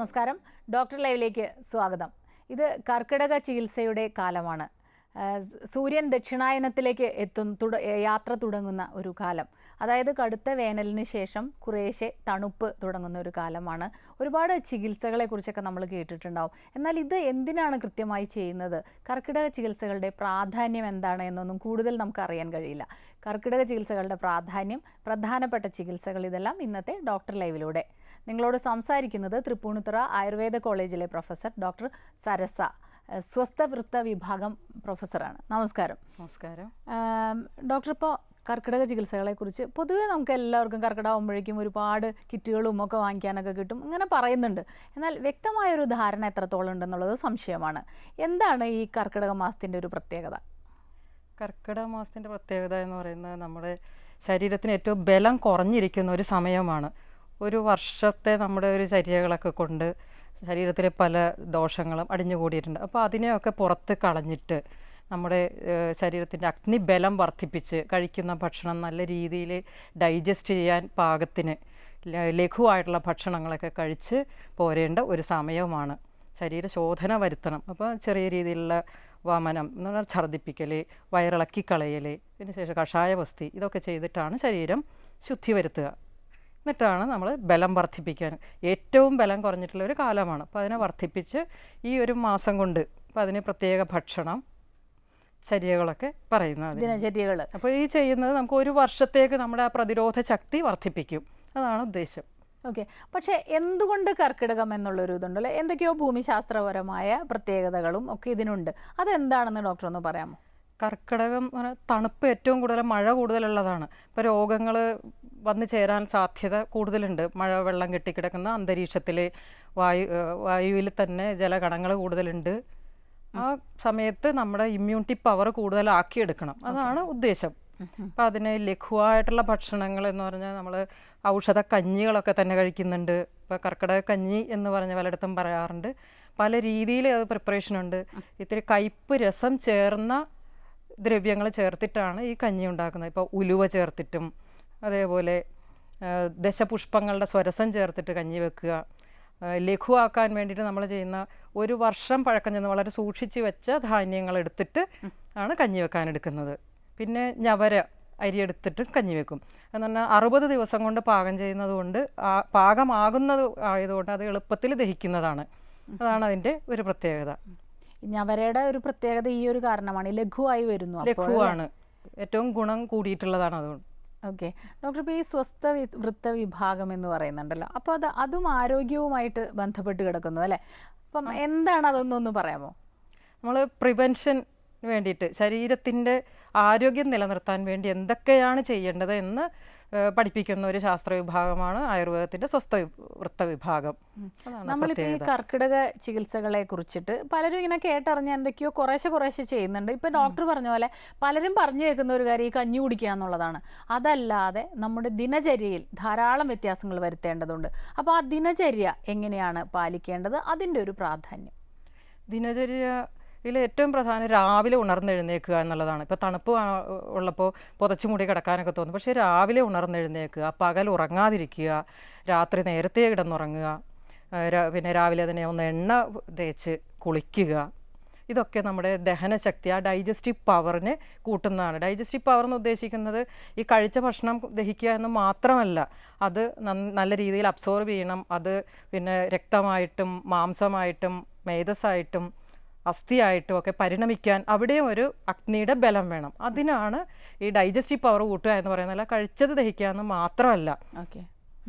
നമസ്കാരം. ഡോക്ടർ ലൈവിലേക്ക് സ്വാഗതം. ഇത് കർക്കിടക ചികിത്സയുടെ കാലമാണ്. സൂര്യൻ ദക്ഷിണായനത്തിലേക്ക് യാത്ര തുടങ്ങുന്ന ഒരു കാലം. അതായത് കടുത്ത വേനലിന് ശേഷം കുറേശ്ശെ തണുപ്പ് തുടങ്ങുന്ന ഒരു കാലമാണ്. ഒരുപാട് ചികിത്സകളെക്കുറിച്ചൊക്കെ നമ്മൾ കേട്ടിട്ടുണ്ടാവും. എന്നാൽ ഇത് എന്തിനാണ് കൃത്യമായി ചെയ്യുന്നത്? കർക്കിടക ചികിത്സകളുടെ പ്രാധാന്യം എന്താണ് എന്നൊന്നും കൂടുതൽ നമുക്ക് അറിയാൻ കഴിയില്ല. കർക്കിടക ചികിത്സകളുടെ പ്രാധാന്യം, പ്രധാനപ്പെട്ട ചികിത്സകൾ, ഇതെല്ലാം ഇന്നത്തെ ഡോക്ടർ ലൈവിലൂടെ. നിങ്ങളോട് സംസാരിക്കുന്നത് തൃപ്പൂണിത്തുറ ആയുർവേദ കോളേജിലെ പ്രൊഫസർ ഡോക്ടർ സരസ, സ്വസ്ഥവൃത്ത വിഭാഗം പ്രൊഫസറാണ്. നമസ്കാരം. നമസ്കാരം ഡോക്ടർ. ഇപ്പോൾ കർക്കിടക ചികിത്സകളെക്കുറിച്ച് പൊതുവേ നമുക്ക് എല്ലാവർക്കും കർക്കിടകമാകുമ്പോഴേക്കും ഒരുപാട് കിറ്റുകളും ഒക്കെ വാങ്ങിക്കാനൊക്കെ കിട്ടും, ഇങ്ങനെ പറയുന്നുണ്ട്. എന്നാൽ വ്യക്തമായൊരു ധാരണ എത്രത്തോളം ഉണ്ടെന്നുള്ളത് സംശയമാണ്. എന്താണ് ഈ കർക്കിടക മാസത്തിൻ്റെ ഒരു പ്രത്യേകത? കർക്കിടക മാസത്തിൻ്റെ പ്രത്യേകത എന്ന് പറയുന്നത് നമ്മുടെ ശരീരത്തിന് ഏറ്റവും ബലം കുറഞ്ഞിരിക്കുന്ന ഒരു സമയമാണ്. ഒരു വർഷത്തെ നമ്മുടെ ഒരു ചര്യകളൊക്കെ കൊണ്ട് ശരീരത്തിലെ പല ദോഷങ്ങളും അടിഞ്ഞുകൂടിയിട്ടുണ്ട്. അപ്പോൾ അതിനെയൊക്കെ പുറത്ത് കളഞ്ഞിട്ട് നമ്മുടെ ശരീരത്തിൻ്റെ അഗ്നിബലം വർദ്ധിപ്പിച്ച് കഴിക്കുന്ന ഭക്ഷണം നല്ല രീതിയിൽ ഡൈജസ്റ്റ് ചെയ്യാൻ പാകത്തിന് ലഘുവായിട്ടുള്ള ഭക്ഷണങ്ങളൊക്കെ കഴിച്ച് പോരേണ്ട ഒരു സമയമാണ്. ശരീരശോധന വരുത്തണം. അപ്പോൾ ചെറിയ രീതിയിലുള്ള വമനം എന്ന് പറഞ്ഞാൽ ഛർദ്ദിപ്പിക്കൽ, വയറിളക്കിക്കളയൽ, അതിനുശേഷം കഷായവസ്തി, ഇതൊക്കെ ചെയ്തിട്ടാണ് ശരീരം ശുദ്ധി വരുത്തുക. എന്നിട്ടാണ് നമ്മൾ ബലം വർദ്ധിപ്പിക്കാൻ. ഏറ്റവും ബലം കുറഞ്ഞിട്ടുള്ള ഒരു കാലമാണ്. അപ്പോൾ അതിനെ വർദ്ധിപ്പിച്ച് ഈ ഒരു മാസം കൊണ്ട് അപ്പോൾ അതിന് പ്രത്യേക ഭക്ഷണം, ചര്യകളൊക്കെ പറയുന്നത്, ദിനചര്യകൾ. അപ്പോൾ ഈ ചെയ്യുന്നത് നമുക്ക് ഒരു വർഷത്തേക്ക് നമ്മുടെ ആ പ്രതിരോധ ശക്തി വർദ്ധിപ്പിക്കും. അതാണ് ഉദ്ദേശം. ഓക്കെ. പക്ഷേ എന്തുകൊണ്ട് കർക്കിടകം എന്നുള്ളൊരു ഇതുണ്ടല്ലോ, എന്തൊക്കെയോ ഭൂമിശാസ്ത്രപരമായ പ്രത്യേകതകളും ഒക്കെ ഇതിനുണ്ട്. അതെന്താണെന്ന് ഡോക്ടർ ഒന്ന് പറയാമോ? കർക്കിടകം തണുപ്പ് ഏറ്റവും കൂടുതൽ, മഴ കൂടുതലുള്ളതാണ്. ഇപ്പോൾ രോഗങ്ങൾ വന്നു ചേരാൻ സാധ്യത കൂടുതലുണ്ട്. മഴ വെള്ളം കെട്ടിക്കിടക്കുന്ന അന്തരീക്ഷത്തിൽ, വായുവിൽ തന്നെ ജലകണങ്ങൾ കൂടുതലുണ്ട്. ആ സമയത്ത് നമ്മുടെ ഇമ്മ്യൂണിറ്റി പവർ കൂടുതലാക്കിയെടുക്കണം. അതാണ് ഉദ്ദേശം. അപ്പം അതിന് ലഘുവായിട്ടുള്ള ഭക്ഷണങ്ങൾ എന്ന് പറഞ്ഞാൽ നമ്മൾ ഔഷധ കഞ്ഞികളൊക്കെ തന്നെ കഴിക്കുന്നുണ്ട്. ഇപ്പോൾ കർക്കിടക കഞ്ഞി എന്ന് പറഞ്ഞ പലയിടത്തും പറയാറുണ്ട്. പല രീതിയിൽ അത് പ്രിപ്പറേഷനുണ്ട്. ഇത്തിരി കയ്പ്പ് രസം ചേർന്ന ദ്രവ്യങ്ങൾ ചേർത്തിട്ടാണ് ഈ കഞ്ഞി ഉണ്ടാക്കുന്നത്. ഇപ്പോൾ ഉലുവ ചേർത്തിട്ടും, അതേപോലെ ദശപുഷ്പങ്ങളുടെ സ്വരസം ചേർത്തിട്ട് കഞ്ഞി വെക്കുക. ലഘുവാക്കാൻ വേണ്ടിയിട്ട് നമ്മൾ ചെയ്യുന്ന ഒരു വർഷം പഴക്കം ചെന്ന് വളരെ സൂക്ഷിച്ച് വെച്ച ധാന്യങ്ങൾ എടുത്തിട്ട് ആണ് കഞ്ഞി വെക്കാൻ എടുക്കുന്നത്. പിന്നെ ഞവര അരി എടുത്തിട്ട് കഞ്ഞി വെക്കും. എന്ന് പറഞ്ഞാൽ 60 ദിവസം കൊണ്ട് പാകം ചെയ്യുന്നത് കൊണ്ട്, പാകമാകുന്നത് ആയതുകൊണ്ട് അത് എളുപ്പത്തിൽ ദഹിക്കുന്നതാണ്. അതാണ് അതിൻ്റെ ഒരു പ്രത്യേകത. ഞവരയുടെ ഒരു പ്രത്യേകത ഈ ഒരു കാരണമാണ്, ലഘുവായി വരുന്നു. ലഘുവാണ്, ഏറ്റവും ഗുണം കൂടിയിട്ടുള്ളതാണ് അതുകൊണ്ട്. Okay doctor. ഇപ്പോൾ ഈ സ്വസ്ഥ വൃത്ത വിഭാഗം എന്ന് പറയുന്നുണ്ടല്ലോ, അപ്പോൾ അതും ആരോഗ്യവുമായിട്ട് ബന്ധപ്പെട്ട് കിടക്കുന്നു അല്ലേ? അപ്പം എന്താണ് അതൊന്നൊന്ന് പറയാമോ? നമ്മൾ പ്രിവെൻഷൻ വേണ്ടിയിട്ട്, ശരീരത്തിൻ്റെ ആരോഗ്യം നിലനിർത്താൻ വേണ്ടി എന്തൊക്കെയാണ് ചെയ്യേണ്ടത് എന്ന് പഠിപ്പിക്കുന്ന ഒരു ശാസ്ത്ര വിഭാഗമാണ് ആയുർവേദത്തിൻ്റെ സ്വസ്ഥ വൃത്ത വിഭാഗം. നമ്മളിപ്പോൾ ഈ കർക്കിടക ചികിത്സകളെ കുറിച്ചിട്ട് പലരും ഇങ്ങനെ കേട്ടറിഞ്ഞ് എന്തൊക്കെയോ കുറേശ്ശെ ചെയ്യുന്നുണ്ട്. ഇപ്പം ഡോക്ടർ പറഞ്ഞ പോലെ പലരും പറഞ്ഞു കേൾക്കുന്ന ഒരു കാര്യം ഈ കഞ്ഞി കുടിക്കുക എന്നുള്ളതാണ്. അതല്ലാതെ നമ്മുടെ ദിനചര്യയിൽ ധാരാളം വ്യത്യാസങ്ങൾ വരുത്തേണ്ടതുണ്ട്. അപ്പോൾ ആ ദിനചര്യ എങ്ങനെയാണ് പാലിക്കേണ്ടത്, അതിൻ്റെ ഒരു പ്രാധാന്യം? ഇതിൽ ഏറ്റവും പ്രധാനം രാവിലെ ഉണർന്നെഴുന്നേൽക്കുക എന്നുള്ളതാണ്. ഇപ്പോൾ തണുപ്പ് ഉള്ളപ്പോൾ പുതച്ചു മൂടി കിടക്കാനൊക്കെ തോന്നും. പക്ഷേ രാവിലെ ഉണർന്നെഴുന്നേൽക്കുക, പകൽ ഉറങ്ങാതിരിക്കുക, രാത്രി നേരത്തെ കിടന്നുറങ്ങുക, പിന്നെ രാവിലെ തന്നെ ഒന്ന് എണ്ണ തേച്ച് കുളിക്കുക. ഇതൊക്കെ നമ്മുടെ ദഹനശക്തി, ആ ഡൈജസ്റ്റീവ് പവറിനെ കൂട്ടുന്നതാണ്. ഡൈജസ്റ്റീവ് പവർ എന്ന് ഉദ്ദേശിക്കുന്നത് ഈ കഴിച്ച ഭക്ഷണം ദഹിക്കുക എന്ന് മാത്രമല്ല, അത് നല്ല രീതിയിൽ അബ്സോർബ് ചെയ്യണം. അത് പിന്നെ രക്തമായിട്ടും മാംസമായിട്ടും മേധസ്സായിട്ടും അസ്ഥിയായിട്ടും ഒക്കെ പരിണമിക്കാൻ അവിടെയും ഒരു അഗ്നിയുടെ ബലം വേണം. അതിനാണ് ഈ ഡൈജസ്റ്റീവ് പവർ കൂട്ടുക എന്ന് പറയുന്നത്. കഴിച്ചത് ദഹിക്കുക എന്ന് മാത്രമല്ല. ഓക്കെ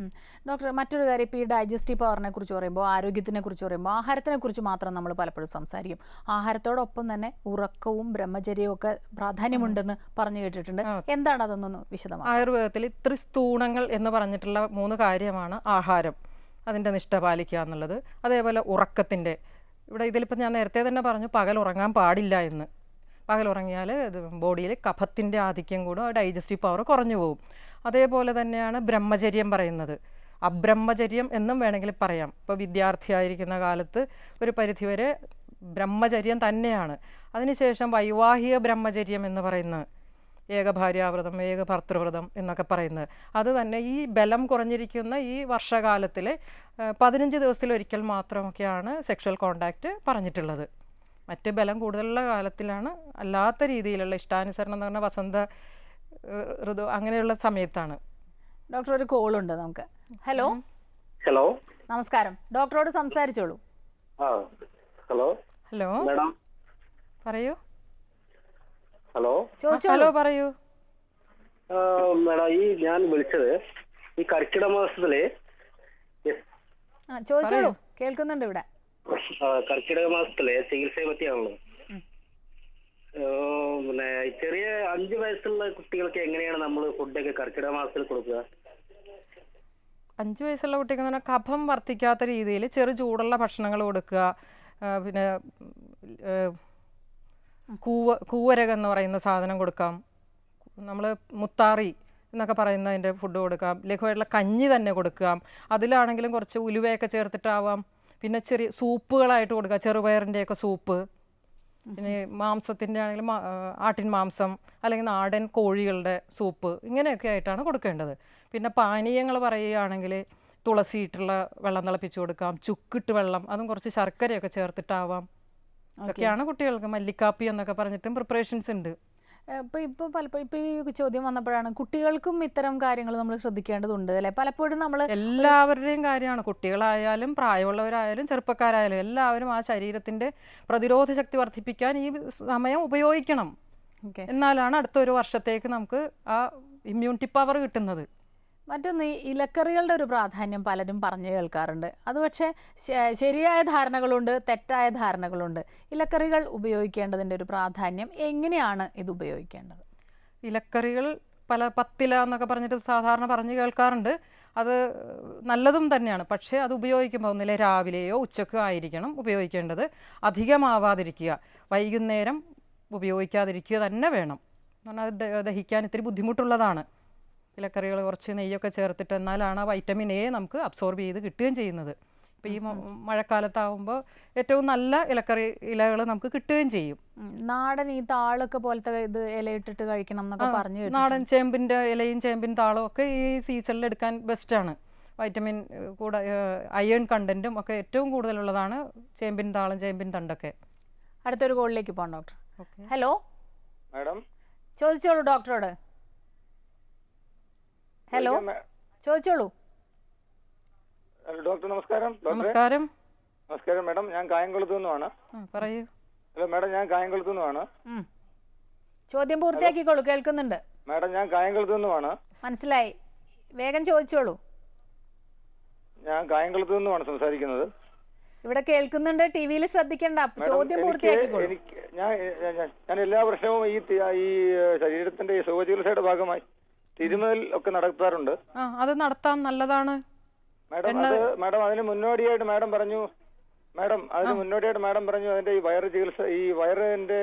ഡോക്ടർ, മറ്റൊരു കാര്യം, ഇപ്പോൾ ഈ ഡൈജസ്റ്റീവ് പവറിനെ കുറിച്ച് പറയുമ്പോൾ, ആരോഗ്യത്തിനെ കുറിച്ച് പറയുമ്പോൾ, ആഹാരത്തിനെ കുറിച്ച് മാത്രം നമ്മൾ പലപ്പോഴും സംസാരിക്കും. ആഹാരത്തോടൊപ്പം തന്നെ ഉറക്കവും ബ്രഹ്മചര്യവും ഒക്കെ പ്രാധാന്യമുണ്ടെന്ന് പറഞ്ഞു കേട്ടിട്ടുണ്ട്. എന്താണ് അതൊന്നൊന്ന് വിശദമായി? ആയുർവേദത്തിൽ ത്രിസ്തൂണങ്ങൾ എന്ന് പറഞ്ഞിട്ടുള്ള 3 കാര്യമാണ് ആഹാരം, അതിൻ്റെ നിഷ്ഠ പാലിക്കുക എന്നുള്ളത്. അതേപോലെ ഉറക്കത്തിൻ്റെ, ഇവിടെ ഇതിലിപ്പോൾ ഞാൻ നേരത്തെ തന്നെ പറഞ്ഞു പകൽ ഉറങ്ങാൻ പാടില്ല എന്ന്. പകൽ ഉറങ്ങിയാൽ ബോഡിയിൽ കഫത്തിൻ്റെ ആധിക്യം കൂടും, ഡൈജസ്റ്റീവ് പവർ കുറഞ്ഞു പോകും. അതേപോലെ തന്നെയാണ് ബ്രഹ്മചര്യം പറയുന്നത്. അബ്രഹ്മചര്യം എന്നും വേണമെങ്കിൽ പറയാം. ഇപ്പോൾ വിദ്യാർത്ഥിയായിരിക്കുന്ന കാലത്ത് ഒരു പരിധിവരെ ബ്രഹ്മചര്യം തന്നെയാണ്. അതിനുശേഷം വൈവാഹിക ബ്രഹ്മചര്യം എന്ന് പറയുന്നത്, ഏകഭാര്യാവ്രതം, ഏകഭർത്തൃവ്രതം എന്നൊക്കെ പറയുന്നത്. അത് തന്നെ ഈ ബലം കുറഞ്ഞിരിക്കുന്ന ഈ വർഷകാലത്തിൽ 15 ദിവസത്തിലൊരിക്കൽ മാത്രമൊക്കെയാണ് സെക്ഷൽ കോണ്ടാക്റ്റ് പറഞ്ഞിട്ടുള്ളത്. മറ്റ് ബലം കൂടുതലുള്ള കാലത്തിലാണ്, അല്ലാത്ത രീതിയിലുള്ള ഇഷ്ടാനുസരണം എന്ന് പറഞ്ഞാൽ വസന്ത ഋതു അങ്ങനെയുള്ള സമയത്താണ്. ഡോക്ടർ, ഒരു കോളുണ്ട് നമുക്ക്. ഹലോ. ഹലോ, നമസ്കാരം. ഡോക്ടറോട് സംസാരിച്ചോളൂ. Hello hello, madam. പറയൂ. ഹലോ ഹലോ, പറയൂ. മാഡം, ഞാൻ വിളിച്ചത് ഈ കർക്കിടക മാസത്തില് ചോദിച്ചോളൂ, കേൾക്കുന്നുണ്ട് ഇവിടെ. കർക്കിടക മാസത്തിലെ ചികിത്സയെ പറ്റിയാണല്ലോ. പിന്നെ ചെറിയ 5 വയസ്സുള്ള കുട്ടികൾക്ക് എങ്ങനെയാണ് നമ്മൾ ഫുഡൊക്കെ കർക്കിടക മാസത്തിൽ കൊടുക്കുക? 5 വയസ്സുള്ള കുട്ടിക്ക് എന്ന് പറഞ്ഞാൽ കഫം വർദ്ധിക്കാത്ത രീതിയിൽ ചെറു ചൂടുള്ള ഭക്ഷണങ്ങൾ കൊടുക്കുക. പിന്നെ കൂവരകം എന്ന് പറയുന്ന സാധനം കൊടുക്കാം. നമ്മൾ മുത്താറി എന്നൊക്കെ പറയുന്നതിൻ്റെ ഫുഡ് കൊടുക്കാം. ലഘുവായിട്ടുള്ള കഞ്ഞി തന്നെ കൊടുക്കാം. അതിലാണെങ്കിലും കുറച്ച് ഉലുവയൊക്കെ ചേർത്തിട്ടാവാം. പിന്നെ ചെറിയ സൂപ്പുകളായിട്ട് കൊടുക്കുക, ചെറുപയറിൻ്റെയൊക്കെ സൂപ്പ്. പിന്നെ മാംസത്തിൻ്റെ ആണെങ്കിലും ആട്ടിൻ മാംസം അല്ലെങ്കിൽ നാടൻ കോഴികളുടെ സൂപ്പ്, ഇങ്ങനെയൊക്കെ ആയിട്ടാണ് കൊടുക്കേണ്ടത്. പിന്നെ പാനീയങ്ങൾ പറയുകയാണെങ്കിൽ തുളസിയിട്ടുള്ള വെള്ളം തിളപ്പിച്ച് കൊടുക്കാം, ചുക്കിട്ട് വെള്ളം, അതും കുറച്ച് ശർക്കരയൊക്കെ ചേർത്തിട്ടാവാം. ഇതൊക്കെയാണ് കുട്ടികൾക്ക്. മല്ലിക്കാപ്പി എന്നൊക്കെ പറഞ്ഞിട്ടും പ്രിപ്പറേഷൻസ് ഉണ്ട്. ഇപ്പോൾ പലപ്പോഴും ഇപ്പോൾ ഈ ചോദ്യം വന്നപ്പോഴാണ് കുട്ടികൾക്കും ഇത്തരം കാര്യങ്ങൾ നമ്മൾ ശ്രദ്ധിക്കേണ്ടതുണ്ട് അല്ലേ? പലപ്പോഴും നമ്മൾ എല്ലാവരുടെയും കാര്യമാണ്. കുട്ടികളായാലും പ്രായമുള്ളവരായാലും ചെറുപ്പക്കാരായാലും എല്ലാവരും ആ ശരീരത്തിൻ്റെ പ്രതിരോധ ശക്തി വർദ്ധിപ്പിക്കാൻ ഈ സമയം ഉപയോഗിക്കണം. എന്നാലാണ് അടുത്ത ഒരു വർഷത്തേക്ക് നമുക്ക് ആ ഇമ്മ്യൂണിറ്റി പവർ കിട്ടുന്നത്. മറ്റൊന്ന്, ഈ ഇലക്കറികളുടെ ഒരു പ്രാധാന്യം പലരും പറഞ്ഞു കേൾക്കാറുണ്ട്. അത് പക്ഷേ ശരിയായ ധാരണകളുണ്ട്, തെറ്റായ ധാരണകളുണ്ട്. ഇലക്കറികൾ ഉപയോഗിക്കേണ്ടതിൻ്റെ ഒരു പ്രാധാന്യം, എങ്ങനെയാണ് ഇത് ഉപയോഗിക്കേണ്ടത്? ഇലക്കറികൾ പത്തില എന്നൊക്കെ പറഞ്ഞിട്ട് സാധാരണ പറഞ്ഞു കേൾക്കാറുണ്ട്. അത് നല്ലതും തന്നെയാണ്. പക്ഷേ അത് ഉപയോഗിക്കുമ്പോൾ ഒന്നിലെ രാവിലെയോ ഉച്ചക്കോ ആയിരിക്കണം ഉപയോഗിക്കേണ്ടത്. അധികമാവാതിരിക്കുക, വൈകുന്നേരം ഉപയോഗിക്കാതിരിക്കുക തന്നെ വേണം. പറഞ്ഞാൽ അത് ദഹിക്കാൻ ഇത്തിരി ബുദ്ധിമുട്ടുള്ളതാണ്. ഇലക്കറികൾ കുറച്ച് നെയ്യൊക്കെ ചേർത്തിട്ട്, എന്നാലാണ് ആ വൈറ്റമിൻ എ നമുക്ക് അബ്സോർബ് ചെയ്ത് കിട്ടുകയും ചെയ്യുന്നത്. ഇപ്പോൾ ഈ മഴക്കാലത്താവുമ്പോൾ ഏറ്റവും നല്ല ഇലകൾ നമുക്ക് കിട്ടുകയും ചെയ്യും. നാടൻ ഈ താളൊക്കെ പോലത്തെ ഇത് ഇലയിട്ടിട്ട് കഴിക്കണം എന്നൊക്കെ പറഞ്ഞു. നാടൻ ചേമ്പിൻ്റെ ഇലയും ചേമ്പിൻ താളും ഒക്കെ ഈ സീസണിൽ എടുക്കാൻ ബെസ്റ്റാണ്. വൈറ്റമിൻ കൂടെ അയേൺ കണ്ടൻറ്റും ഒക്കെ ഏറ്റവും കൂടുതലുള്ളതാണ് ചേമ്പിൻ താളും ചേമ്പിൻ തണ്ടൊക്കെ. അടുത്തൊരു കോളിലേക്ക് പോകാം ഡോക്ടർ. ഹലോ മാഡം, ചോദിച്ചോളൂ ഡോക്ടറോട്. ഹലോ, ചോദിച്ചോളൂ. ഡോക്ടർ നമസ്കാരം. നമസ്കാരം. നമസ്കാരം മാഡം, ഞാൻ കായംകുളത്തു നിന്നുമാണ്. പറയൂ. ഹലോ മാഡം, ഞാൻ കായംകുളത്തു നിന്നുമാണ്. ചോദ്യം പൂർത്തിയാക്കിക്കോളൂ, കേൾക്കുന്നുണ്ട്. മാഡം, ഞാൻ കായംകുളത്തു നിന്നുമാണ്. മനസ്സിലായി, വേഗം ചോദിച്ചോളൂ. ഞാൻ കായംകുളത്തു നിന്നുമാണ് സംസാരിക്കുന്നത്. ഇവിടെ കേൾക്കുന്നുണ്ട്, ടിവിയിൽ ശ്രദ്ധിക്കണ്ട, ചോദ്യം പൂർത്തിയാക്കിക്കോളൂ. ഞാൻ എല്ലാ വർഷവും ഈ ശരീരത്തിന്റെ സുഖചികിത്സയുടെ ഭാഗമായി തിരുമൽ ഒക്കെ നടത്താറുണ്ട്. അത് നടത്താം, നല്ലതാണ്. മാഡം അതിന് മുന്നോടിയായിട്ട് മാഡം പറഞ്ഞു അതിന്റെ ഈ വയറ് ചികിത്സ, ഈ വയറിന്റെ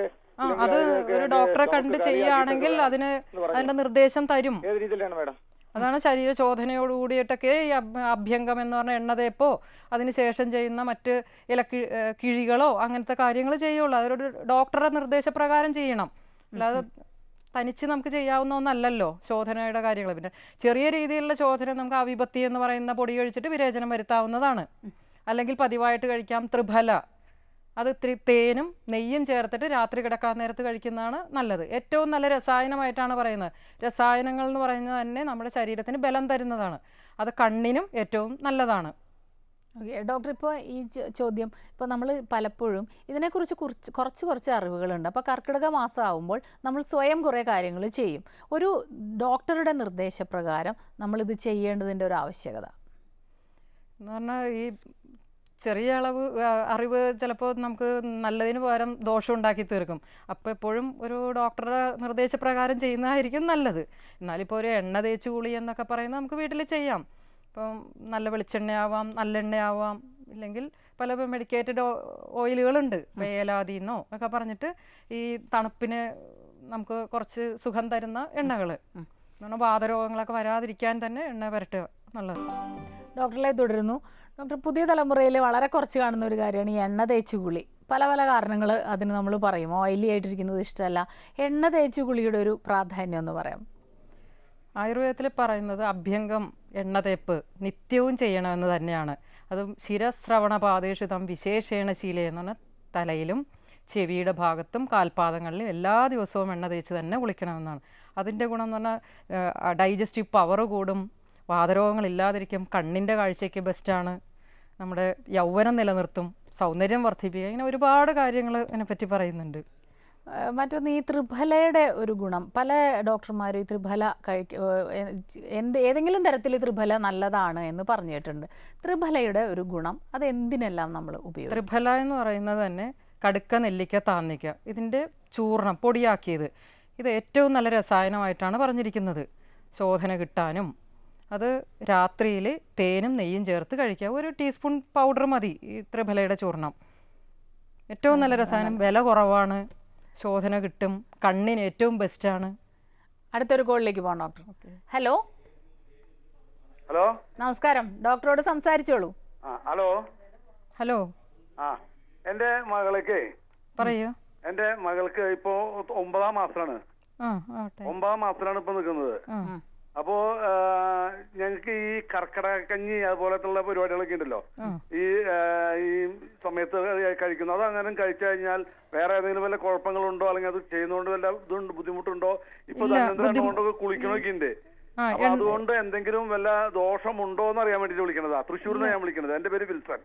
അത് ഒരു ഡോക്ടറെ കണ്ട് ചെയ്യുകയാണെങ്കിൽ അതിന്റെ നിർദ്ദേശം തരും. ഏത് രീതിയിലാണ് മാഡം? അതാണ് ശരീര ശോധനയോട് കൂടിയിട്ടൊക്കെ ഈ അഭ്യംഗം എന്ന് പറഞ്ഞ എണ്ണതേപ്പോ അതിനുശേഷം ചെയ്യുന്ന മറ്റ് കിഴികളോ അങ്ങനത്തെ കാര്യങ്ങൾ ചെയ്യുള്ളൂ. അതൊരു ഡോക്ടറുടെ നിർദ്ദേശപ്രകാരം ചെയ്യണം. അല്ലാതെ തനിച്ച് നമുക്ക് ചെയ്യാവുന്ന ഒന്നല്ലല്ലോ ശോധനയുടെ കാര്യങ്ങൾ. പിന്നെ ചെറിയ രീതിയിലുള്ള ശോധന നമുക്ക് അവിപത്തി എന്ന് പറയുന്ന പൊടി കഴിച്ചിട്ട് വിരേചനം വരുത്താവുന്നതാണ്. അല്ലെങ്കിൽ പതിവായിട്ട് കഴിക്കാം ത്രിഫല. അത് ഇത്തിരി തേനും നെയ്യും ചേർത്തിട്ട് രാത്രി കിടക്കാൻ നേരത്ത് കഴിക്കുന്നതാണ് നല്ലത്. ഏറ്റവും നല്ല രസായനമായിട്ടാണ് പറയുന്നത്. രസായനങ്ങൾ എന്ന് പറയുന്നത് തന്നെ നമ്മുടെ ശരീരത്തിന് ബലം തരുന്നതാണ്. അത് കണ്ണിനും ഏറ്റവും നല്ലതാണ്. ഓക്കെ ഡോക്ടർ, ഇപ്പോൾ ഈ ചോദ്യം ഇപ്പോൾ നമ്മൾ പലപ്പോഴും ഇതിനെക്കുറിച്ച് കുറച്ച് അറിവുകളുണ്ട്. അപ്പോൾ കർക്കിടക മാസം ആകുമ്പോൾ നമ്മൾ സ്വയം കുറേ കാര്യങ്ങൾ ചെയ്യും. ഒരു ഡോക്ടറുടെ നിർദ്ദേശപ്രകാരം നമ്മളിത് ചെയ്യേണ്ടതിൻ്റെ ഒരു ആവശ്യകത എന്ന് പറഞ്ഞാൽ ഈ ചെറിയ അറിവ് ചിലപ്പോൾ നമുക്ക് നല്ലതിന് പകരം ദോഷം ഉണ്ടാക്കി തീർക്കും. അപ്പോൾ എപ്പോഴും ഒരു ഡോക്ടറുടെ നിർദ്ദേശപ്രകാരം ചെയ്യുന്നതായിരിക്കും നല്ലത്. എന്നാലിപ്പോൾ ഒരു എണ്ണ തേച്ച് കുളി എന്നൊക്കെ പറയുന്നത് നമുക്ക് വീട്ടിൽ ചെയ്യാം. ഇപ്പം നല്ല വെളിച്ചെണ്ണയാവാം, നല്ലെണ്ണയാവാം, ഇല്ലെങ്കിൽ പല മെഡിക്കേറ്റഡ് ഓയിലുകളുണ്ട്. ഏലാദീന്നോ ഒക്കെ പറഞ്ഞിട്ട് ഈ തണുപ്പിന് നമുക്ക് കുറച്ച് സുഖം തരുന്ന എണ്ണകൾ. കാരണം വാതരോഗങ്ങളൊക്കെ വരാതിരിക്കാൻ തന്നെ എണ്ണ പുരട്ടുക നല്ലത്. ഡോക്ടറിലെ തുടരുന്നു. ഡോക്ടർ, പുതിയ തലമുറയിൽ വളരെ കുറച്ച് കാണുന്ന ഒരു കാര്യമാണ് ഈ എണ്ണ തേച്ച് കുളി. പല പല കാരണങ്ങൾ അതിന് നമ്മൾ പറയും. ഓയിലി ആയിട്ടിരിക്കുന്നത് ഇഷ്ടമല്ല. എണ്ണ തേച്ച് കുളിയുടെ ഒരു പ്രാധാന്യം എന്ന് പറയാം. ആയുർവേദത്തിൽ പറയുന്നത് അഭ്യംഗം എണ്ണ തേപ്പ് നിത്യവും ചെയ്യണമെന്ന് തന്നെയാണ്. അതും ശിരശ്രവണ പാദേശിതം വിശേഷേണ ശീലം എന്ന് പറഞ്ഞാൽ തലയിലും ചെവിയുടെ ഭാഗത്തും കാൽപാദങ്ങളിലും എല്ലാ ദിവസവും എണ്ണ തേച്ച് തന്നെ കുളിക്കണമെന്നാണ്. അതിൻ്റെ ഗുണം എന്ന് പറഞ്ഞാൽ ഡൈജസ്റ്റീവ് പവർ കൂടും, വാതരോഗങ്ങളില്ലാതിരിക്കും, കണ്ണിൻ്റെ കാഴ്ചയ്ക്ക് ബെസ്റ്റാണ്, നമ്മുടെ യൗവനം നിലനിർത്തും, സൗന്ദര്യം വർദ്ധിപ്പിക്കുക, ഇങ്ങനെ ഒരുപാട് കാര്യങ്ങൾ ഇതിനെപ്പറ്റി പറയുന്നുണ്ട്. മറ്റൊന്ന്, ഈ ത്രിഫലയുടെ ഒരു ഗുണം, പല ഡോക്ടർമാരും ഈ ത്രിഫല ഏതെങ്കിലും തരത്തിൽ ത്രിഫല നല്ലതാണ് എന്ന് പറഞ്ഞിട്ടുണ്ട്. ത്രിഫലയുടെ ഒരു ഗുണം അത് എന്തിനെല്ലാം നമ്മൾ ഉപയോഗിക്കും? ത്രിഫല എന്ന് പറയുന്നത് തന്നെ കടുക്ക, നെല്ലിക്ക, താന്നിക്ക, ഇതിൻ്റെ ചൂർണം പൊടിയാക്കിയത്. ഇത് ഏറ്റവും നല്ല രസായനമായിട്ടാണ് പറഞ്ഞിരിക്കുന്നത്. ശോധന കിട്ടാനും അത് രാത്രിയിൽ തേനും നെയ്യും ചേർത്ത് കഴിക്കുക. ഒരു ടീസ്പൂൺ പൗഡർ മതി ഈ ത്രിഫലയുടെ ചൂർണം. ഏറ്റവും നല്ല രസായനം, വില കുറവാണ്, ശോധന കിട്ടും, കണ്ണിന് ഏറ്റവും ബെസ്റ്റാണ്. അടുത്തൊരു കോളിലേക്ക് പോകാം ഡോക്ടർ. ഹലോ ഹലോ, നമസ്കാരം. ഡോക്ടറോട് സംസാരിച്ചോളൂ. ഹലോ ഹലോ, എൻ്റെ മകൾക്ക് പറയൂ. എൻ്റെ മകൾക്ക് ഇപ്പോ 9ാം മാസമാണ്. 9ാം മാസത്തിലാണ് ഇപ്പൊ നിൽക്കുന്നത്. അപ്പോ ഞങ്ങൾക്ക് ഈ കർക്കിടക കഞ്ഞി അതുപോലത്തുള്ള പരിപാടികളൊക്കെ ഉണ്ടല്ലോ, ഈ സമയത്ത് കഴിക്കുന്നു. അത് അങ്ങനെ കഴിച്ചു കഴിഞ്ഞാൽ വേറെ ഏതെങ്കിലും വല്ല കുഴപ്പങ്ങളുണ്ടോ, അല്ലെങ്കിൽ അത് ചെയ്യുന്നതുകൊണ്ട് വല്ല ഇതുണ്ട് ബുദ്ധിമുട്ടുണ്ടോ? ഇപ്പൊ കൊണ്ടൊക്കെ കുളിക്കണമൊക്കെ ഉണ്ട്. അപ്പൊ അതുകൊണ്ട് എന്തെങ്കിലും വല്ല ദോഷമുണ്ടോ എന്ന് അറിയാൻ വേണ്ടിട്ട് വിളിക്കണതാ. തൃശ്ശൂരിൽ ഞാൻ വിളിക്കണത്. എന്റെ പേര് വിൽസൺ.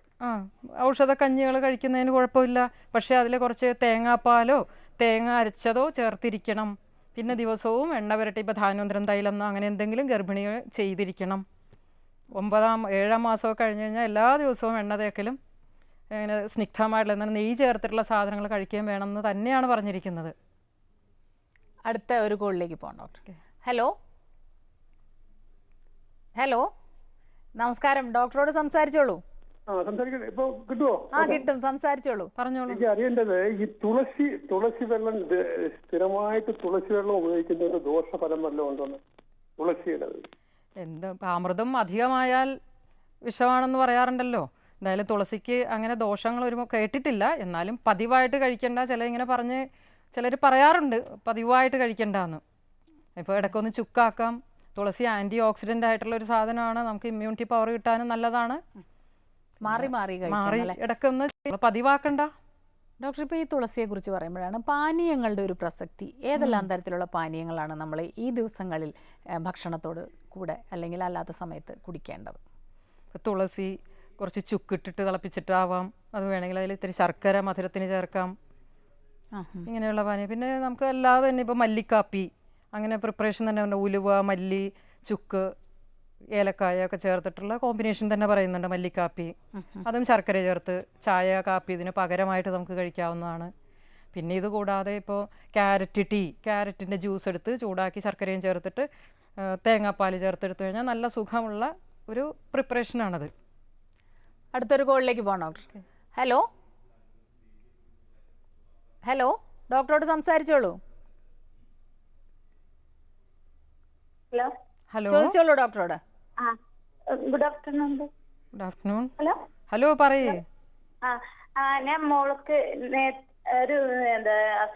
ഔഷധ കഞ്ഞികൾ കഴിക്കുന്നതിന് കുഴപ്പമില്ല. പക്ഷെ അതിൽ കുറച്ച് തേങ്ങാപ്പാലോ തേങ്ങ അരച്ചതോ ചേർത്തിരിക്കണം. പിന്നെ ദിവസവും എണ്ണ പുരട്ടി, ഇപ്പോൾ ധാന്വന്തരം തൈലം എന്നോ അങ്ങനെ എന്തെങ്കിലും ഗർഭിണികൾ ചെയ്തിരിക്കണം. 7-ാം മാസമൊക്കെ കഴിഞ്ഞ് കഴിഞ്ഞാൽ എല്ലാ ദിവസവും എണ്ണ തേക്കലും അങ്ങനെ സ്നിഗ്ധമായിട്ടുള്ള നെയ്യ് ചേർത്തിട്ടുള്ള സാധനങ്ങൾ കഴിക്കുകയും വേണമെന്ന് തന്നെയാണ് പറഞ്ഞിരിക്കുന്നത്. അടുത്ത ഒരു കോളിലേക്ക് പോകാം ഡോക്ടർ. ഹലോ ഹലോ, നമസ്കാരം. ഡോക്ടറോട് സംസാരിച്ചോളൂ. ഇപ്പൊ കിട്ടുമോ? കിട്ടും, സംസാരിച്ചോളൂ, പറഞ്ഞോളൂ. എനിക്ക് അറിയേണ്ടത് ഈ തുളസി വെള്ളം സ്ഥിരമായിട്ട് തുളസി വെള്ളം ഉപയോഗിക്കുന്നതിന് ദോഷഫലം വല്ലതും ഉണ്ടോന്ന്? തുളസിയുടെ എന്ത് അമൃതം അധികമായാൽ വിഷമാണെന്ന് പറയാറുണ്ടല്ലോ. എന്തായാലും തുളസിക്ക് അങ്ങനെ ദോഷങ്ങൾ വരുമ്പോൾ കേട്ടിട്ടില്ല. എന്നാലും പതിവായിട്ട് കഴിക്കേണ്ട, ചിലർ പറയാറുണ്ട് പതിവായിട്ട് കഴിക്കേണ്ടെന്ന്. ഇപ്പോൾ ഇടയ്ക്കൊന്ന് ചുക്കാക്കാം. തുളസി ആൻറ്റി ഓക്സിഡൻ്റ് ആയിട്ടുള്ള ഒരു സാധനമാണ്. നമുക്ക് ഇമ്മ്യൂണിറ്റി പവർ കിട്ടാനും നല്ലതാണ്. മാറി ഇടയ്ക്കൊന്ന് പതിവാക്കണ്ട. ഡോക്ടർ, ഇപ്പോൾ ഈ തുളസിയെ കുറിച്ച് പറയുമ്പോഴാണ് പാനീയങ്ങളുടെ ഒരു പ്രസക്തി. ഏതെല്ലാം തരത്തിലുള്ള പാനീയങ്ങളാണ് നമ്മൾ ഈ ദിവസങ്ങളിൽ ഭക്ഷണത്തോട് കൂടെ അല്ലെങ്കിൽ അല്ലാത്ത സമയത്ത് കുടിക്കേണ്ടത്? തുളസി കുറച്ച് ചുക്കിട്ടിട്ട് തിളപ്പിച്ചിട്ടാവാം. അത് വേണമെങ്കിൽ അതിൽ ഇത്തിരി ശർക്കര മധുരത്തിന് ചേർക്കാം. ഇങ്ങനെയുള്ള പാനീയം. പിന്നെ നമുക്ക് അല്ലാതെ തന്നെ ഇപ്പോൾ മല്ലിക്കാപ്പി അങ്ങനെ പ്രിപ്പറേഷൻ തന്നെ ഉണ്ട്. ഉലുവ, മല്ലി, ചുക്ക്, ഏലക്കായ ഒക്കെ ചേർത്തിട്ടുള്ള കോമ്പിനേഷൻ തന്നെ പറയുന്നുണ്ട് മല്ലിക്കാപ്പി. അതും ശർക്കര ചേർത്ത് ചായ, കാപ്പി ഇതിന് പകരമായിട്ട് നമുക്ക് കഴിക്കാവുന്നതാണ്. പിന്നെ ഇത് കൂടാതെ ഇപ്പോൾ ക്യാരറ്റിൻ്റെ ജ്യൂസ് എടുത്ത് ചൂടാക്കി ശർക്കരയും ചേർത്തിട്ട് തേങ്ങാപ്പാൽ ചേർത്തെടുത്തു കഴിഞ്ഞാൽ നല്ല സുഖമുള്ള ഒരു പ്രിപ്പറേഷനാണത്. അടുത്തൊരു കോളിലേക്ക് പോകാം ഡോക്ടർ. ഹലോ ഹലോ, ഡോക്ടറോട് സംസാരിച്ചോളൂ. ഹലോ, ചോദിച്ചോളൂ ഡോക്ടറോട്. Good afternoon. Good afternoon. Hello, പറയേ. ഞാൻ മോൾക്ക് ഒരു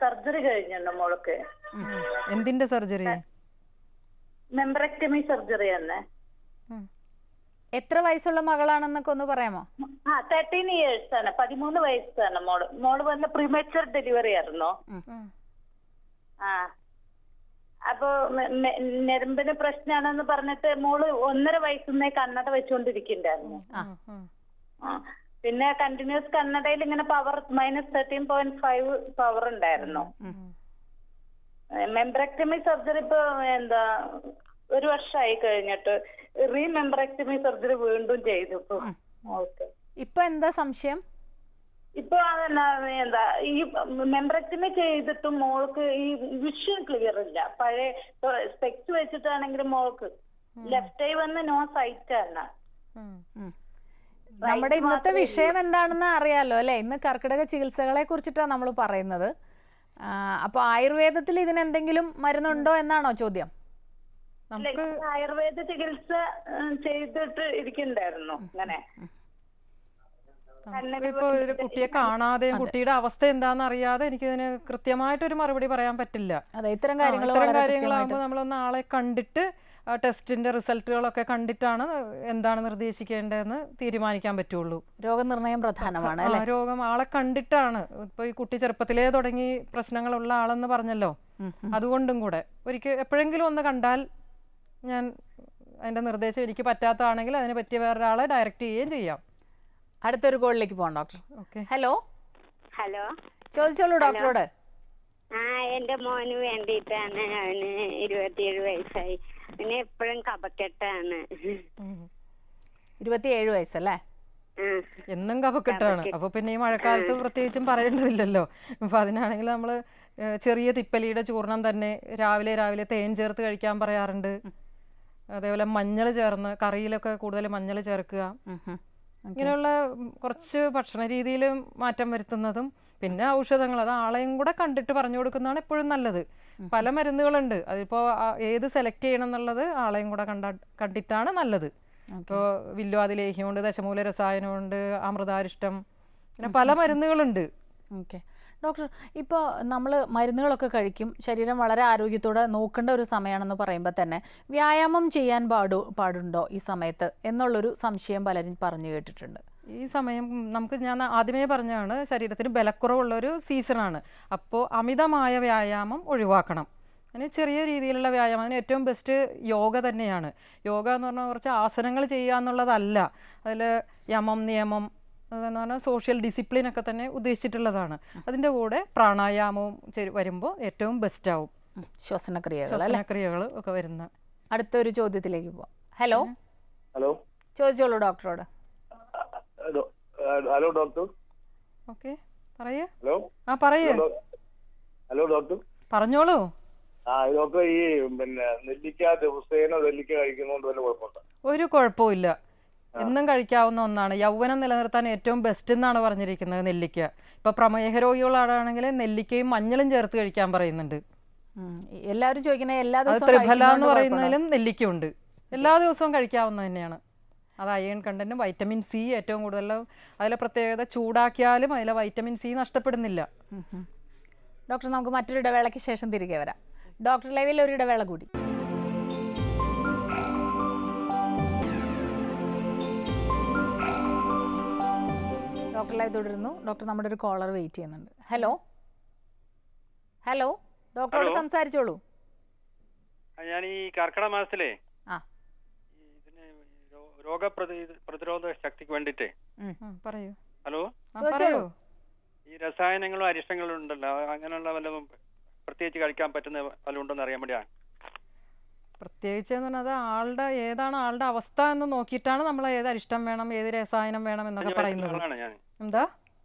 സർജറി കഴിഞ്ഞുണ്ട് മോൾക്ക്. എന്തിന്റെ സർജറി? മെമ്പറക്ടമി സർജറി തന്നെ. എത്ര വയസ്സുള്ള മകളാണെന്നൊക്കെ ഒന്ന് പറയാമോ? 13 years ആണ്. 13 വയസ്സാണ് മോള് വന്ന പ്രീമേച്ചർ ഡെലിവറി ആയിരുന്നു. അപ്പൊ ഞരമ്പിന് പ്രശ്നമാണെന്ന് പറഞ്ഞിട്ട് മോള് 1.5 വയസ്സേ കണ്ണട വെച്ചുകൊണ്ടിരിക്കണ്ടായിരുന്നു. പിന്നെ കണ്ടിന്യൂസ് കണ്ണടയിൽ ഇങ്ങനെ പവർ -13.5 പവർ ഉണ്ടായിരുന്നു. മെമ്പറക്ടമി സർജറി ഇപ്പൊ 1 വർഷമായി കഴിഞ്ഞിട്ട് റീമെമ്പറക്ടമി സർജറി വീണ്ടും ചെയ്തു. ഇപ്പൊ എന്താ സംശയം? ഇപ്പൊ ഈ മെമ്പറക്ടമി ചെയ്തിട്ടും മോൾക്ക് ഈ വിഷൻ ക്ലിയർ ഇല്ല. പഴയ സ്പെക്സ് വെച്ചിട്ടാണെങ്കിലും മോൾക്ക് ലെഫ്റ്റ് ഐ വന്ന് നോ സൈറ്റ് ആണ്. നമ്മുടെ ഇന്നത്തെ വിഷയം എന്താണെന്ന് അറിയാലോ അല്ലെ? ഇന്ന് കർക്കിടക ചികിത്സകളെ കുറിച്ചിട്ടാണ് നമ്മൾ പറയുന്നത്. അപ്പൊ ആയുർവേദത്തിൽ ഇതിനെന്തെങ്കിലും മരുന്നുണ്ടോ എന്നാണോ ചോദ്യം? നമുക്ക് ആയുർവേദ ചികിത്സ ചെയ്തിട്ട് ഇരിക്കണ്ടായിരുന്നു. അങ്ങനെ ഇപ്പൊ ഒരു കുട്ടിയെ കാണാതെയും കുട്ടിയുടെ അവസ്ഥ എന്താണെന്ന് അറിയാതെ എനിക്കിതിന് കൃത്യമായിട്ടൊരു മറുപടി പറയാൻ പറ്റില്ല. അതെ, ഇത്തരം കാര്യങ്ങളാകുമ്പോൾ നമ്മളൊന്ന് ആളെ കണ്ടിട്ട് ടെസ്റ്റിന്റെ റിസൾട്ടുകളൊക്കെ കണ്ടിട്ടാണ് എന്താണ് നിർദ്ദേശിക്കേണ്ടതെന്ന് തീരുമാനിക്കാൻ പറ്റുള്ളൂ. രോഗനിർണയം പ്രധാനമാണ്. രോഗം ആളെ കണ്ടിട്ടാണ്. ഇപ്പൊ ഈ കുട്ടി ചെറുപ്പത്തിലേ തുടങ്ങി പ്രശ്നങ്ങളുള്ള ആളെന്ന് പറഞ്ഞല്ലോ, അതുകൊണ്ടും കൂടെ എപ്പോഴെങ്കിലും ഒന്ന് കണ്ടാൽ ഞാൻ അതിന്റെ നിർദ്ദേശം എനിക്ക് പറ്റാത്തതാണെങ്കിൽ അതിനെ പറ്റിയ വേറൊരാളെ ഡയറക്റ്റ് ചെയ്യുകയും ചെയ്യാം. അടുത്തൊരു കോളിലേക്ക് പോകാം ഡോക്ടർ. ഓക്കെ. ഹലോ, ചോദിച്ചോളൂ ഡോക്ടറോട്. എന്റെ മോന് വേണ്ടിയിട്ടാണ്. അവന് 27 വയസ്സായി. പിന്നെ എപ്പോഴും കഫക്കെട്ടാണ്. 27 വയസ്സല്ലേ? എന്നും കഫക്കെട്ടാണ്. അപ്പൊ പിന്നെ ഈ മഴക്കാലത്ത് പ്രത്യേകിച്ചും പറയേണ്ടതില്ലല്ലോ. അപ്പൊ അതിനാണെങ്കിൽ നമ്മള് ചെറിയ തിപ്പലിയുടെ ചൂർണം തന്നെ രാവിലെ തേൻ ചേർത്ത് കഴിക്കാൻ പറയാറുണ്ട്. അതേപോലെ മഞ്ഞൾ ചേർന്ന് കറിയിലൊക്കെ കൂടുതൽ മഞ്ഞൾ ചേർക്കുക. ഇങ്ങനെയുള്ള കുറച്ച് ഭക്ഷണ രീതിയിലും മാറ്റം വരുത്തുന്നതും പിന്നെ ഔഷധങ്ങൾ അത് ആളെയും കൂടെ കണ്ടിട്ട് പറഞ്ഞു കൊടുക്കുന്നതാണ് എപ്പോഴും നല്ലത്. പല മരുന്നുകളുണ്ട്, അതിപ്പോൾ ഏത് സെലക്ട് ചെയ്യണം എന്നുള്ളത് ആളെയും കൂടെ കണ്ടിട്ടാണ് നല്ലത്. ഇപ്പോൾ വില്വാതിലേഹ്യമുണ്ട്, ദശമൂല രസായനമുണ്ട്, അമൃതാരിഷ്ടം, പിന്നെ പല മരുന്നുകളുണ്ട്. ഓക്കെ ഡോക്ടർ, ഇപ്പോൾ നമ്മൾ മരുന്നുകളൊക്കെ കഴിക്കും, ശരീരം വളരെ ആരോഗ്യത്തോടെ നോക്കേണ്ട ഒരു സമയമാണെന്ന് പറയുമ്പോൾ തന്നെ വ്യായാമം ചെയ്യാൻ പാടുണ്ടോ ഈ സമയത്ത് എന്നുള്ളൊരു സംശയം പലരും പറഞ്ഞു കേട്ടിട്ടുണ്ട്. ഈ സമയം ഞാൻ ആദ്യമേ പറഞ്ഞതാണ്, ശരീരത്തിന് ബലക്കുറവുള്ളൊരു സീസണാണ്. അപ്പോൾ അമിതമായ വ്യായാമം ഒഴിവാക്കണം. അതിന് ചെറിയ രീതിയിലുള്ള വ്യായാമം, അതിന് ഏറ്റവും ബെസ്റ്റ് യോഗ തന്നെയാണ്. യോഗ എന്ന് പറഞ്ഞാൽ കുറച്ച് ആസനങ്ങൾ ചെയ്യുക എന്നുള്ളതല്ല, അതിൽ യമം നിയമം അതെന്ന് പറഞ്ഞാൽ സോഷ്യൽ ഡിസിപ്ലിനൊക്കെ തന്നെ ഉദ്ദേശിച്ചിട്ടുള്ളതാണ്. അതിൻ്റെ കൂടെ പ്രാണായാമവും വരുമ്പോൾ ഏറ്റവും ബെസ്റ്റ് ആവും. ശ്വസനക്രിയകൾ ഒക്കെ വരുന്ന. അടുത്തൊരു ചോദ്യത്തിലേക്ക് പോവാം. ഹലോ, ചോദിച്ചോളൂ ഡോക്ടറോട്. Hello doctor. ഓക്കെ, പറയൂ. ഹലോ ഡോക്ടർ, പറഞ്ഞോളൂ. ഡോക്ടർ, ഈ നെല്ലിക്ക ദിവസേന നെല്ലിക്ക കഴിക്കുന്നതുകൊണ്ട് വല്ല കുഴപ്പമുണ്ടോ? ഒരു കുഴപ്പമില്ല, എന്നും കഴിക്കാവുന്ന ഒന്നാണ്. യൗവനം നിലനിർത്താൻ ഏറ്റവും ബെസ്റ്റ് എന്നാണ് പറഞ്ഞിരിക്കുന്നത് നെല്ലിക്ക. ഇപ്പൊ പ്രമേഹ രോഗികളാണെങ്കിൽ നെല്ലിക്കയും മഞ്ഞളും ചേർത്ത് കഴിക്കാൻ പറയുന്നുണ്ട്. എല്ലാവരും ചോദിക്കുന്നത് എല്ലാ ദിവസവും ത്രിഫല എന്ന് പറയുന്നതിലും നെല്ലിക്കയുണ്ട്. എല്ലാ ദിവസവും കഴിക്കാവുന്ന തന്നെയാണ്. അത് അയൺ കണ്ടന്റും വൈറ്റമിൻ സി ഏറ്റവും കൂടുതലും. അതിലെ പ്രത്യേകത ചൂടാക്കിയാലും അതിലെ വൈറ്റമിൻ സി നഷ്ടപ്പെടുന്നില്ല. ഡോക്ടർ, നമുക്ക് മറ്റൊരു ഇടവേളയ്ക്ക് ശേഷം തിരികെ വരാം. ഡോക്ടർ ലൈവിൽ ഒരു ഇടവേള കൂടി. ഡോക്ടർ ലൈവ് തുടരുന്നു. ഡോക്ടർ, നമ്മുടെ ഒരു കോളർ വെയിറ്റ് ചെയ്യുന്നുണ്ട്. ഹലോ, ഡോക്ടറോട് സംസാരിച്ചോളൂ. ഞാൻ ഈ കർക്കിടക മാസത്തിലെ ഇതിന് രോഗപ്രതിരോധ ശക്തിക്ക് വേണ്ടിട്ട് പറയൂ. ഹലോ, ഈ രസായനങ്ങളും അരിഷ്ടങ്ങളും ഉണ്ടല്ലോ, അങ്ങനെയുള്ള വല്ലതും പ്രത്യേകിച്ച് കഴിക്കാൻ പറ്റുന്ന വല്ലതും ഉണ്ടോന്ന് അറിയാൻ വേണ്ടിയാണ്. പ്രത്യേകിച്ച് എന്ന് പറഞ്ഞാൽ ഏതാണ് ആളുടെ അവസ്ഥ എന്ന് നോക്കിയിട്ടാണ് നമ്മൾ ഏത് അരിഷ്ടം വേണം, ഏത് രസായനം വേണം എന്നൊക്കെ പറയുന്നത്. എന്താ?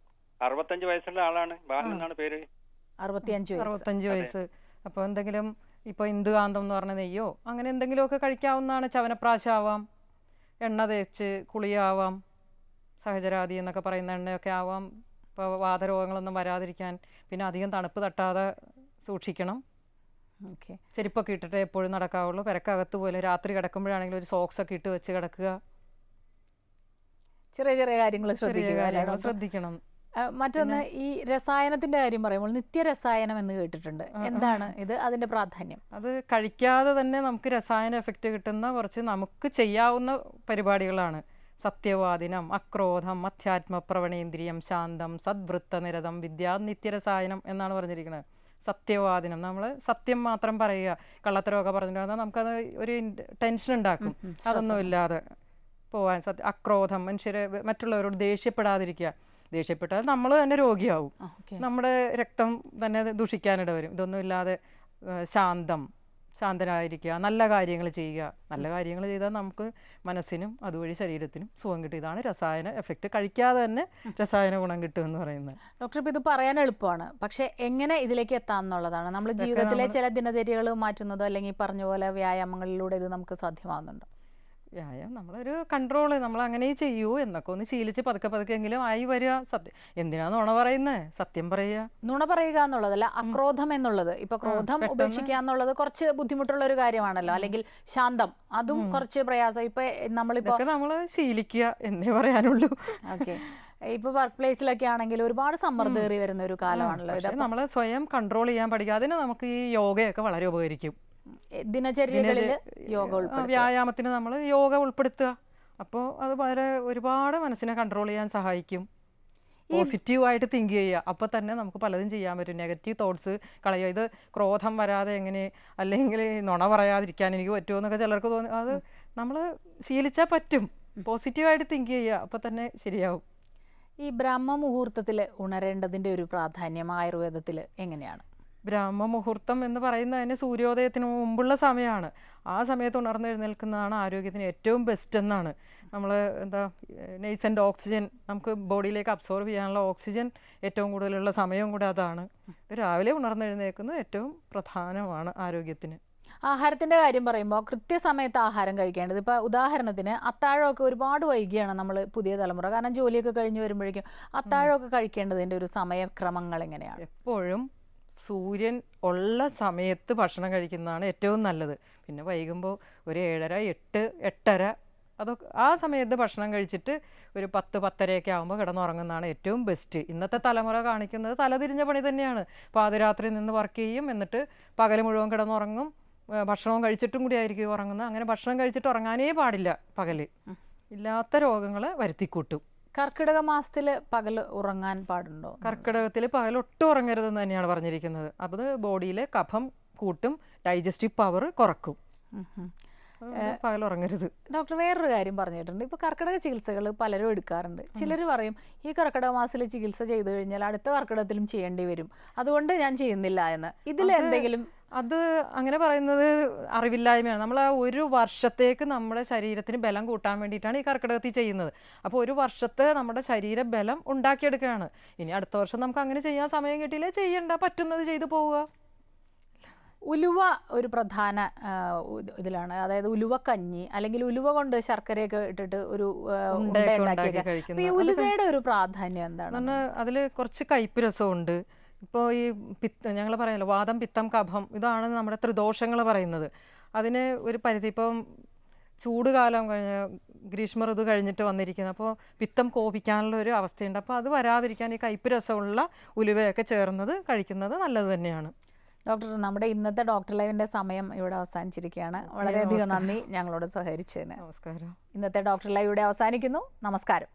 65 വയസ്സുള്ള ആളാണ്. ബാലൻ എന്നാണ് പേര്. 65 വയസ്സ്. അപ്പോൾ എന്തെങ്കിലും ഇപ്പോൾ ഇന്ദുകാന്തം എന്ന് പറഞ്ഞ നെയ്യോ അങ്ങനെ എന്തെങ്കിലുമൊക്കെ കഴിക്കാവുന്നതാണ്. ചവനപ്രാശാവാം, എണ്ണ തേച്ച് കുളിയാവാം, സഹചരാതി എന്നൊക്കെ പറയുന്ന എണ്ണയൊക്കെ ആവാം. ഇപ്പോൾ വാതരോഗങ്ങളൊന്നും വരാതിരിക്കാൻ. പിന്നെ അധികം തണുപ്പ് തട്ടാതെ സൂക്ഷിക്കണം. ചെരുപ്പൊക്കെ ഇട്ടിട്ട് എപ്പോഴും നടക്കാവുള്ളൂ. പെരക്കകത്ത് പോലെ രാത്രി കിടക്കുമ്പോഴാണെങ്കിലും ഒരു സോക്സ് ഒക്കെ ഇട്ട് വെച്ച് കിടക്കുക. ചെറിയ കാര്യങ്ങൾ ശ്രദ്ധിക്കണം. മറ്റൊന്ന്, ഈ രസായനത്തിന്റെ കാര്യം പറയുമ്പോൾ നിത്യരസായനം എന്ന് കേട്ടിട്ടുണ്ട്. എന്താണ് ഇത്, അതിന്റെ പ്രാധാന്യം? അത് കഴിക്കാതെ തന്നെ നമുക്ക് രസായന എഫക്റ്റ് കിട്ടുന്ന കുറച്ച് നമുക്ക് ചെയ്യാവുന്ന പരിപാടികളാണ്. സത്യവാദിനം, അക്രോധം, അധ്യാത്മപ്രവണേന്ദ്രിയം, ശാന്തം, സദ്വൃത്തനിരതം, വിദ്യ, നിത്യരസായനം എന്നാണ് പറഞ്ഞിരിക്കുന്നത്. സത്യവാദിനം, നമ്മൾ സത്യം മാത്രം പറയുക. കള്ളത്തരമൊക്കെ പറഞ്ഞിട്ട് നമുക്കത് ഒരു ടെൻഷൻ ഉണ്ടാക്കും. അതൊന്നും ഇല്ലാതെ പോവാൻ. അക്രോധം, മറ്റുള്ളവരോട് ദേഷ്യപ്പെടാതിരിക്കുക. ദേഷ്യപ്പെട്ടാൽ നമ്മൾ തന്നെ രോഗിയാവും, നമ്മുടെ രക്തം തന്നെ ദുഷിക്കാനിട വരും. ഇതൊന്നും ഇല്ലാതെ ശാന്തനായിരിക്കുക, നല്ല കാര്യങ്ങൾ ചെയ്യുക. നല്ല കാര്യങ്ങൾ ചെയ്താൽ നമുക്ക് മനസ്സിനും അതുവഴി ശരീരത്തിനും സുഖം കിട്ടും. ഇതാണ് രസായന എഫക്റ്റ്. കഴിക്കാതെ തന്നെ രസായന ഗുണം കിട്ടുമെന്ന് പറയുന്നത്. ഡോക്ടർ, ഇപ്പോൾ ഇത് പറയാൻ എളുപ്പമാണ്, പക്ഷെ എങ്ങനെ ഇതിലേക്ക് എത്താം എന്നുള്ളതാണ്. നമ്മൾ ജീവിതത്തിലെ ചില ദിനചര്യകൾ മാറ്റുന്നതോ അല്ലെങ്കിൽ പറഞ്ഞ പോലെ വ്യായാമങ്ങളിലൂടെ ഇത് നമുക്ക് സാധ്യമാകുന്നുണ്ടോ? വ്യായാമം നമ്മളൊരു കൺട്രോള്, നമ്മൾ അങ്ങനെ ചെയ്യൂ എന്നൊക്കെ ഒന്ന് ശീലിച്ച് പതുക്കെങ്കിലും ആയി വരിക. സത്യം എന്തിനാ നുണ പറയുന്നത്? സത്യം പറയുക. നുണ പറയുക എന്നുള്ളതല്ല, അക്രോധം എന്നുള്ളത്. ഇപ്പൊ ക്രോധം ഉപേക്ഷിക്കുക എന്നുള്ളത് കുറച്ച് ബുദ്ധിമുട്ടുള്ള ഒരു കാര്യമാണല്ലോ. അല്ലെങ്കിൽ ശാന്തം, അതും കുറച്ച് പ്രയാസം. ഇപ്പൊ നമ്മളിപ്പോ നമ്മള് ശീലിക്കുക എന്നേ പറയാനുള്ളൂ. ഓക്കെ ഇപ്പൊ വർക്ക് പ്ലേസിലൊക്കെ ആണെങ്കിൽ ഒരുപാട് സമ്മർദ്ദം ഏറി വരുന്ന ഒരു കാലമാണല്ലോ ഇത്. നമ്മൾ സ്വയം കൺട്രോൾ ചെയ്യാൻ പഠിക്കുക. അതിന് നമുക്ക് ഈ യോഗയൊക്കെ വളരെ ഉപകരിക്കും. ദിനചര്യകളിൽ യോഗ വ്യായാമത്തിന് നമ്മൾ യോഗ ഉൾപ്പെടുത്തുക. അപ്പോൾ അത് വളരെ ഒരുപാട് മനസ്സിനെ കൺട്രോൾ ചെയ്യാൻ സഹായിക്കും. പോസിറ്റീവായിട്ട് തിങ്ക് ചെയ്യുക. അപ്പോൾ തന്നെ നമുക്ക് പലതും ചെയ്യാൻ പറ്റും. നെഗറ്റീവ് തോട്ട്സ് കളയുക. ഇത് ക്രോധം വരാതെ എങ്ങനെ, അല്ലെങ്കിൽ നുണ പറയാതിരിക്കാൻ എനിക്ക് പറ്റുമോ എന്നൊക്കെ ചിലർക്ക് തോന്നി. അത് നമ്മൾ ശീലിച്ചാൽ പറ്റും. പോസിറ്റീവായിട്ട് തിങ്ക് ചെയ്യുക, അപ്പോൾ തന്നെ ശരിയാവും. ഈ ബ്രഹ്മമുഹൂർത്തത്തിൽ ഉണരേണ്ടതിൻ്റെ ഒരു പ്രാധാന്യം ആയുർവേദത്തിൽ എങ്ങനെയാണ്? ബ്രഹ്മമുഹൂർത്തം എന്ന് പറയുന്നതിന് സൂര്യോദയത്തിന് മുമ്പുള്ള സമയമാണ്. ആ സമയത്ത് ഉണർന്നെഴുന്നേൽക്കുന്നതാണ് ആരോഗ്യത്തിന് ഏറ്റവും ബെസ്റ്റ് എന്നാണ്. നമ്മൾ നെയ്സൻ്റ് ഓക്സിജൻ നമുക്ക് ബോഡിയിലേക്ക് അബ്സോർബ് ചെയ്യാനുള്ള ഓക്സിജൻ ഏറ്റവും കൂടുതലുള്ള സമയവും കൂടെ അതാണ്. രാവിലെ ഉണർന്നെഴുന്നേൽക്കുന്നത് ഏറ്റവും പ്രധാനമാണ് ആരോഗ്യത്തിന്. ആഹാരത്തിൻ്റെ കാര്യം പറയുമ്പോൾ കൃത്യസമയത്ത് ആഹാരം കഴിക്കേണ്ടത്. ഇപ്പോൾ ഉദാഹരണത്തിന് അത്താഴമൊക്കെ ഒരുപാട് വൈകിയാണ് നമ്മൾ പുതിയ തലമുറ, കാരണം ജോലിയൊക്കെ കഴിഞ്ഞ് വരുമ്പോഴേക്കും അത്താഴമൊക്കെ കഴിക്കേണ്ടതിൻ്റെ ഒരു സമയക്രമങ്ങൾ എങ്ങനെയാണ്? എപ്പോഴും സൂര്യൻ ഉള്ള സമയത്ത് ഭക്ഷണം കഴിക്കുന്നതാണ് ഏറ്റവും നല്ലത്. പിന്നെ വൈകുമ്പോൾ ഒരു 7:30, 8, 8:30 അതൊക്കെ ആ സമയത്ത് ഭക്ഷണം കഴിച്ചിട്ട് ഒരു 10, 10:30 ആകുമ്പോൾ കിടന്നുറങ്ങുന്നതാണ് ഏറ്റവും ബെസ്റ്റ്. ഇന്നത്തെ തലമുറ കാണിക്കുന്നത് തലതിരിഞ്ഞ പണി തന്നെയാണ്. പാതിരാത്രി നിന്ന് വർക്ക് ചെയ്യും, എന്നിട്ട് പകൽ മുഴുവൻ കിടന്നുറങ്ങും, ഭക്ഷണവും കഴിച്ചിട്ടും കൂടി ആയിരിക്കും ഉറങ്ങുന്നത്. അങ്ങനെ ഭക്ഷണം കഴിച്ചിട്ട് ഉറങ്ങാനേ പാടില്ല. പകല് ഇല്ലാത്ത രോഗങ്ങൾ വരുത്തിക്കൂട്ടും. കർക്കിടക മാസത്തിൽ പകൽ ഉറങ്ങാൻ പാടുണ്ടോ? കർക്കിടകത്തിൽ പകൽ ഒട്ടും ഉറങ്ങരുതെന്ന് തന്നെയാണ് പറഞ്ഞിരിക്കുന്നത്. അത് ബോഡിയിലെ കഫം കൂട്ടും, ഡൈജസ്റ്റീവ് പവർ കുറക്കും. പകൽ ഉറങ്ങരുത്. ഡോക്ടർ വേറൊരു കാര്യം പറഞ്ഞിട്ടുണ്ട്. ഇപ്പോൾ കർക്കിടക ചികിത്സകൾ പലരും എടുക്കാറുണ്ട്. ചിലർ പറയും ഈ കർക്കിടക മാസത്തിൽ ചികിത്സ ചെയ്തു കഴിഞ്ഞാൽ അടുത്ത കർക്കിടകത്തിലും ചെയ്യേണ്ടി വരും, അതുകൊണ്ട് ഞാൻ ചെയ്യുന്നില്ല എന്ന്. ഇതിൽ എന്തെങ്കിലും? അത് അങ്ങനെ പറയുന്നത് അറിവില്ലായ്മയാണ്. നമ്മൾ ആ ഒരു വർഷത്തേക്ക് നമ്മുടെ ശരീരത്തിന് ബലം കൂട്ടാൻ വേണ്ടിയിട്ടാണ് ഈ കർക്കിടകത്തിൽ ചെയ്യുന്നത്. അപ്പോൾ ഒരു വർഷത്തെ നമ്മുടെ ശരീര ബലം ഉണ്ടാക്കിയെടുക്കുകയാണ്. ഇനി അടുത്ത വർഷം നമുക്ക് അങ്ങനെ ചെയ്യാൻ സമയം കിട്ടിയില്ലേ, ചെയ്യണ്ട, പറ്റുന്നത് ചെയ്തു പോവുക. ഉലുവ ഒരു പ്രധാന ഇതിലാണ്. അതായത് ഉലുവക്കഞ്ഞി അല്ലെങ്കിൽ ഉലുവ കൊണ്ട് ശർക്കരയൊക്കെ ഇട്ടിട്ട് ഒരു ഈ ഉലുവയുടെ ഒരു പ്രാധാന്യം എന്താണ്? അതിൽ കുറച്ച് കയ്പ്പ് രസമുണ്ട്. ഇപ്പോൾ ഈ ഞങ്ങൾ പറയാമല്ലോ വാദം, പിത്തം, കഫം, ഇതാണ് നമ്മുടെ ത്രിദോഷങ്ങൾ പറയുന്നത്. അതിന് ഒരു പരിധി, ഇപ്പം ചൂട് കാലം കഴിഞ്ഞ് ഗ്രീഷ്മ ഋതു കഴിഞ്ഞിട്ട് വന്നിരിക്കുന്നത്, അപ്പോൾ പിത്തം കോപിക്കാനുള്ള ഒരു അവസ്ഥയുണ്ട്. അപ്പോൾ അത് വരാതിരിക്കാൻ ഈ കയ്പ്പ് രസമുള്ള ഉലുവയൊക്കെ ചേർന്നത് കഴിക്കുന്നത് നല്ലത് തന്നെയാണ്. ഡോക്ടർ, നമ്മുടെ ഇന്നത്തെ ഡോക്ടർ ലൈവിൻ്റെ സമയം ഇവിടെ അവസാനിച്ചിരിക്കുകയാണ്. വളരെയധികം നന്ദി ഞങ്ങളോട് സഹകരിച്ചതിന്. നമസ്കാരം. ഇന്നത്തെ ഡോക്ടർ ലൈവ് ഇവിടെ അവസാനിക്കുന്നു. നമസ്കാരം.